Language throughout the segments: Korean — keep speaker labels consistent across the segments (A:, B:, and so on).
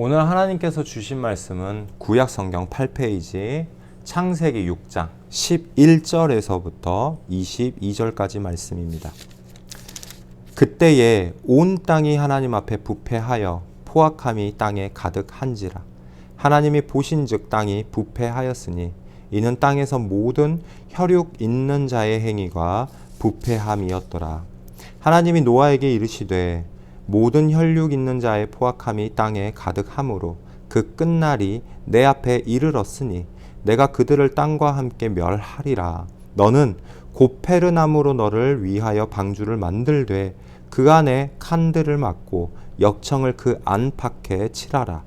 A: 오늘 하나님께서 주신 말씀은 구약 성경 8페이지 창세기 6장 11절에서부터 22절까지 말씀입니다. 그때에 온 땅이 하나님 앞에 부패하여 포악함이 땅에 가득한지라. 하나님이 보신즉 땅이 부패하였으니 이는 땅에서 모든 혈육 있는 자의 행위가 부패함이었더라. 하나님이 노아에게 이르시되 모든 혈육 있는 자의 포악함이 땅에 가득함으로 그 끝날이 내 앞에 이르렀으니 내가 그들을 땅과 함께 멸하리라. 너는 고페르나무로 너를 위하여 방주를 만들되 그 안에 칸들을 막고 역청을 그 안팎에 칠하라.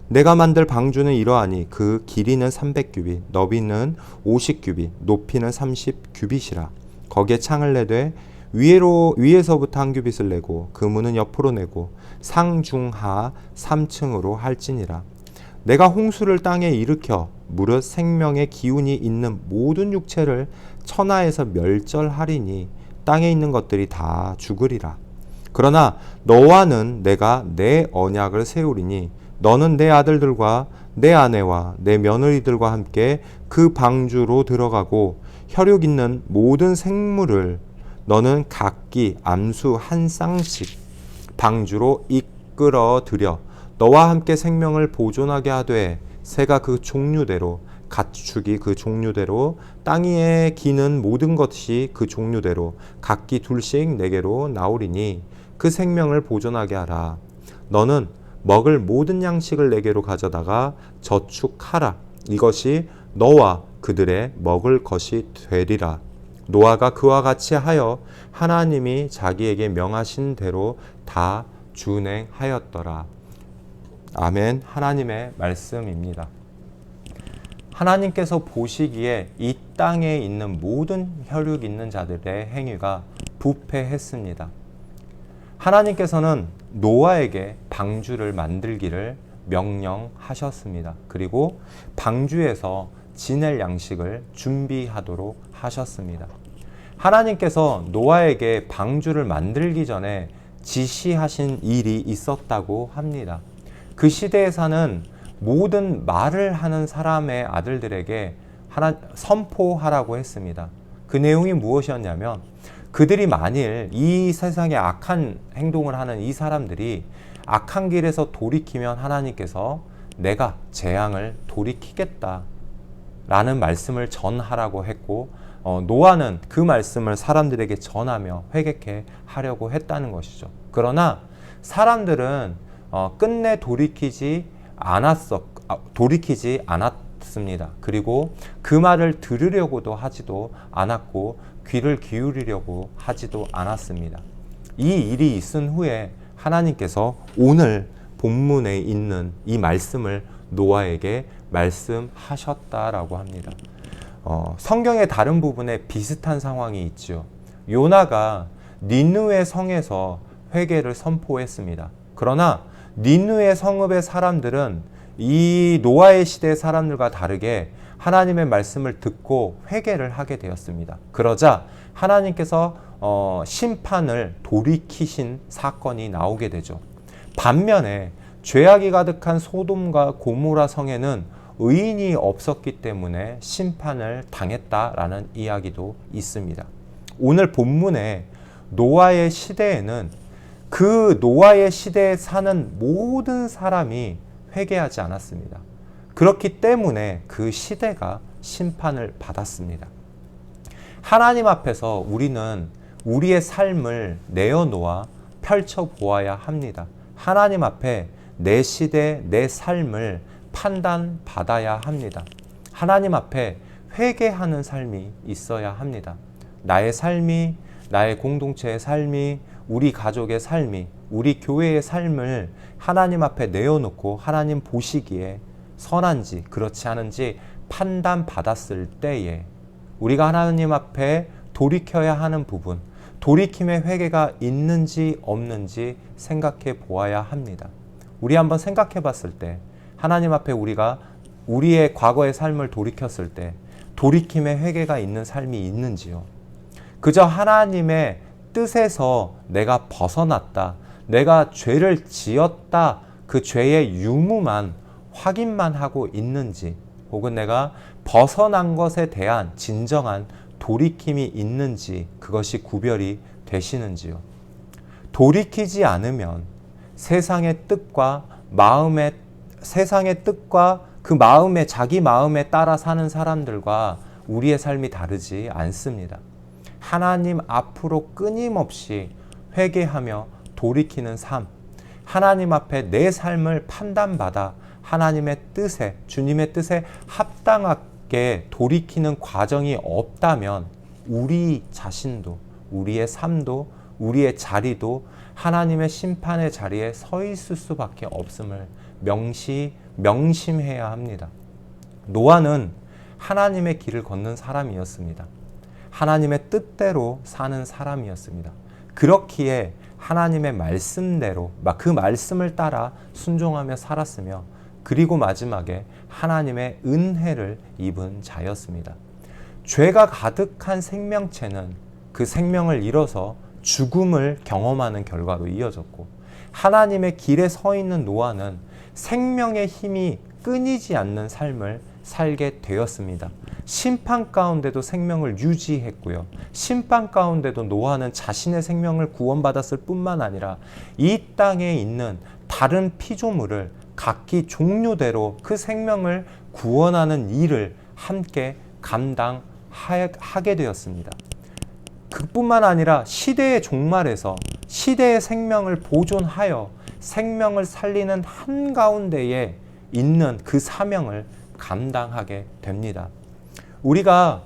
A: 내가 만들 방주는 이러하니 그 길이는 300규빗, 너비는 50규빗, 높이는 30규빗이라. 거기에 창을 내되 위에서부터 한 규빗을 내고 그 문은 옆으로 내고 상중하 3층으로 할지니라. 내가 홍수를 땅에 일으켜 무릇 생명의 기운이 있는 모든 육체를 천하에서 멸절하리니 땅에 있는 것들이 다 죽으리라. 그러나 너와는 내가 내 언약을 세우리니 너는 내 아들들과 내 아내와 내 며느리들과 함께 그 방주로 들어가고 혈육 있는 모든 생물을 너는 각기 암수 한 쌍씩 방주로 이끌어 들여 너와 함께 생명을 보존하게 하되 새가 그 종류대로 가축이 그 종류대로 땅 위에 기는 모든 것이 그 종류대로 각기 둘씩 내게로 나오리니 그 생명을 보존하게 하라. 너는 먹을 모든 양식을 내게로 가져다가 저축하라. 이것이 너와 그들의 먹을 것이 되리라. 노아가 그와 같이 하여 하나님이 자기에게 명하신 대로 다 준행하였더라. 아멘. 하나님의 말씀입니다. 하나님께서 보시기에 이 땅에 있는 모든 혈육 있는 자들의 행위가 부패했습니다. 하나님께서는 노아에게 방주를 만들기를 명령하셨습니다. 그리고 방주에서 지낼 양식을 준비하도록 하셨습니다. 하나님께서 노아에게 방주를 만들기 전에 지시하신 일이 있었다고 합니다. 그 시대에 사는 모든 말을 하는 사람의 아들들에게 선포하라고 했습니다. 그 내용이 무엇이었냐면 그들이 만일 이 세상에 악한 행동을 하는 이 사람들이 악한 길에서 돌이키면 하나님께서 내가 재앙을 돌이키겠다 라는 말씀을 전하라고 했고 노아는 그 말씀을 사람들에게 전하며 회개케 하려고 했다는 것이죠. 그러나 사람들은 끝내 돌이키지 않았습니다. 그리고 그 말을 들으려고도 하지도 않았고 귀를 기울이려고 하지도 않았습니다. 이 일이 있은 후에 하나님께서 오늘 본문에 있는 이 말씀을 노아에게 말씀하셨다라고 합니다. 성경의 다른 부분에 비슷한 상황이 있죠. 요나가 니느웨 성에서 회개를 선포했습니다. 그러나 니느웨 성읍의 사람들은 이 노아의 시대의 사람들과 다르게 하나님의 말씀을 듣고 회개를 하게 되었습니다. 그러자 하나님께서 심판을 돌이키신 사건이 나오게 되죠. 반면에 죄악이 가득한 소돔과 고모라 성에는 의인이 없었기 때문에 심판을 당했다라는 이야기도 있습니다. 오늘 본문에 노아의 시대에는 그 노아의 시대에 사는 모든 사람이 회개하지 않았습니다. 그렇기 때문에 그 시대가 심판을 받았습니다. 하나님 앞에서 우리는 우리의 삶을 내어놓아 펼쳐보아야 합니다. 하나님 앞에 내 시대, 내 삶을 판단받아야 합니다. 하나님 앞에 회개하는 삶이 있어야 합니다. 나의 삶이, 나의 공동체의 삶이, 우리 가족의 삶이, 우리 교회의 삶을 하나님 앞에 내어놓고 하나님 보시기에 선한지 그렇지 않은지 판단받았을 때에 우리가 하나님 앞에 돌이켜야 하는 부분, 돌이킴의 회개가 있는지 없는지 생각해 보아야 합니다. 우리 한번 생각해 봤을 때 하나님 앞에 우리가 우리의 과거의 삶을 돌이켰을 때 돌이킴의 회개가 있는 삶이 있는지요? 그저 하나님의 뜻에서 내가 벗어났다, 내가 죄를 지었다, 그 죄의 유무만 확인만 하고 있는지, 혹은 내가 벗어난 것에 대한 진정한 돌이킴이 있는지, 그것이 구별이 되시는지요. 돌이키지 않으면 세상의 뜻과 그 마음에, 자기 마음에 따라 사는 사람들과 우리의 삶이 다르지 않습니다. 하나님 앞으로 끊임없이 회개하며 돌이키는 삶, 하나님 앞에 내 삶을 판단받아 하나님의 뜻에, 주님의 뜻에 합당하게 돌이키는 과정이 없다면 우리 자신도, 우리의 삶도, 우리의 자리도 하나님의 심판의 자리에 서 있을 수밖에 없음을 명심해야 합니다. 노아는 하나님의 길을 걷는 사람이었습니다. 하나님의 뜻대로 사는 사람이었습니다. 그렇기에 하나님의 말씀대로, 그 말씀을 따라 순종하며 살았으며, 그리고 마지막에 하나님의 은혜를 입은 자였습니다. 죄가 가득한 생명체는 그 생명을 잃어서 죽음을 경험하는 결과로 이어졌고, 하나님의 길에 서 있는 노아는 생명의 힘이 끊이지 않는 삶을 살게 되었습니다. 심판 가운데도 생명을 유지했고요. 심판 가운데도 노아는 자신의 생명을 구원받았을 뿐만 아니라 이 땅에 있는 다른 피조물을 각기 종류대로 그 생명을 구원하는 일을 함께 감당하게 되었습니다. 그뿐만 아니라 시대의 종말에서 시대의 생명을 보존하여 생명을 살리는 한가운데에 있는 그 사명을 감당하게 됩니다. 우리가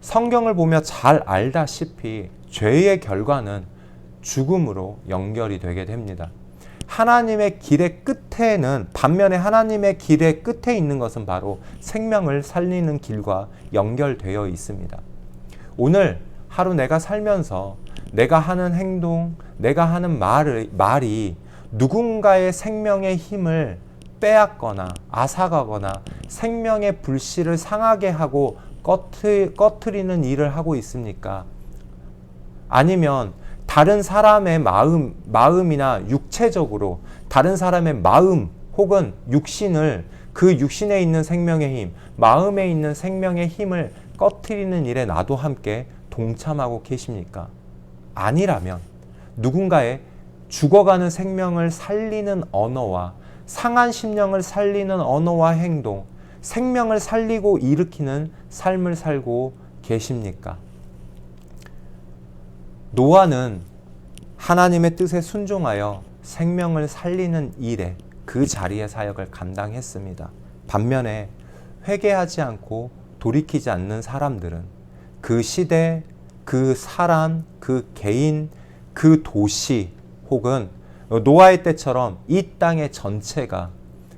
A: 성경을 보며 잘 알다시피 죄의 결과는 죽음으로 연결이 되게 됩니다. 하나님의 길의 끝에는, 반면에 하나님의 길의 끝에 있는 것은 바로 생명을 살리는 길과 연결되어 있습니다. 오늘 하루 내가 살면서 내가 하는 행동, 내가 하는 말이 누군가의 생명의 힘을 빼앗거나 앗아가거나 생명의 불씨를 상하게 하고 꺼트리는 일을 하고 있습니까? 아니면 다른 사람의 마음이나 육체적으로 다른 사람의 마음 혹은 육신을, 그 육신에 있는 생명의 힘, 마음에 있는 생명의 힘을 꺼트리는 일에 나도 함께 동참하고 계십니까? 아니라면 누군가의 죽어가는 생명을 살리는 언어와 상한 심령을 살리는 언어와 행동, 생명을 살리고 일으키는 삶을 살고 계십니까? 노아는 하나님의 뜻에 순종하여 생명을 살리는 일에, 그 자리의 사역을 감당했습니다. 반면에 회개하지 않고 돌이키지 않는 사람들은 그 시대, 그 사람, 그 개인, 그 도시, 혹은 노아의 때처럼 이 땅의 전체가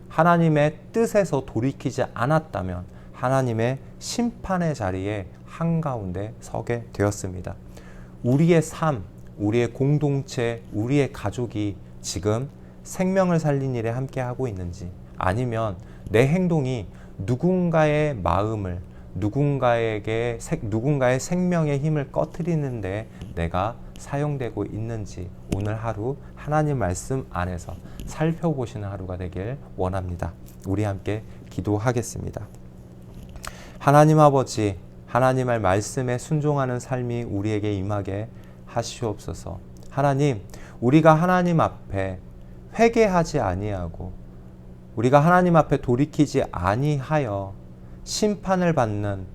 A: 하나님의 뜻에서 돌이키지 않았다면 하나님의 심판의 자리에 한가운데 서게 되었습니다. 우리의 삶, 우리의 공동체, 우리의 가족이 지금 생명을 살린 일에 함께 하고 있는지, 아니면 내 행동이 누군가의 마음을, 누군가의 생명의 힘을 꺼트리는데 내가 사용되고 있는지, 오늘 하루 하나님 말씀 안에서 살펴보시는 하루가 되길 원합니다. 우리 함께 기도하겠습니다. 하나님 아버지, 하나님의 말씀에 순종하는 삶이 우리에게 임하게 하시옵소서. 하나님, 우리가 하나님 앞에 회개하지 아니하고 우리가 하나님 앞에 돌이키지 아니하여 심판을 받는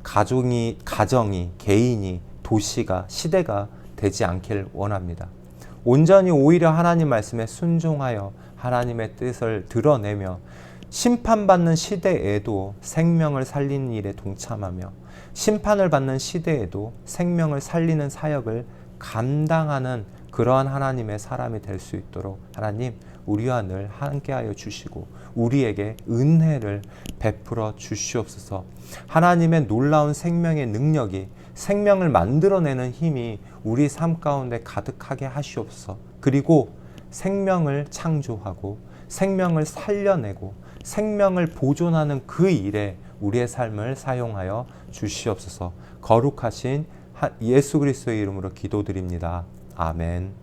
A: 가정이, 개인이, 도시가, 시대가 되지 않길 원합니다. 온전히 오히려 하나님 말씀에 순종하여 하나님의 뜻을 드러내며 심판받는 시대에도 생명을 살리는 일에 동참하며 심판을 받는 시대에도 생명을 살리는 사역을 감당하는 그러한 하나님의 사람이 될 수 있도록 하나님, 우리와 늘 함께하여 주시고 우리에게 은혜를 베풀어 주시옵소서. 하나님의 놀라운 생명의 능력이, 생명을 만들어내는 힘이 우리 삶 가운데 가득하게 하시옵소서. 그리고 생명을 창조하고 생명을 살려내고 생명을 보존하는 그 일에 우리의 삶을 사용하여 주시옵소서. 거룩하신 예수 그리스도의 이름으로 기도드립니다. 아멘.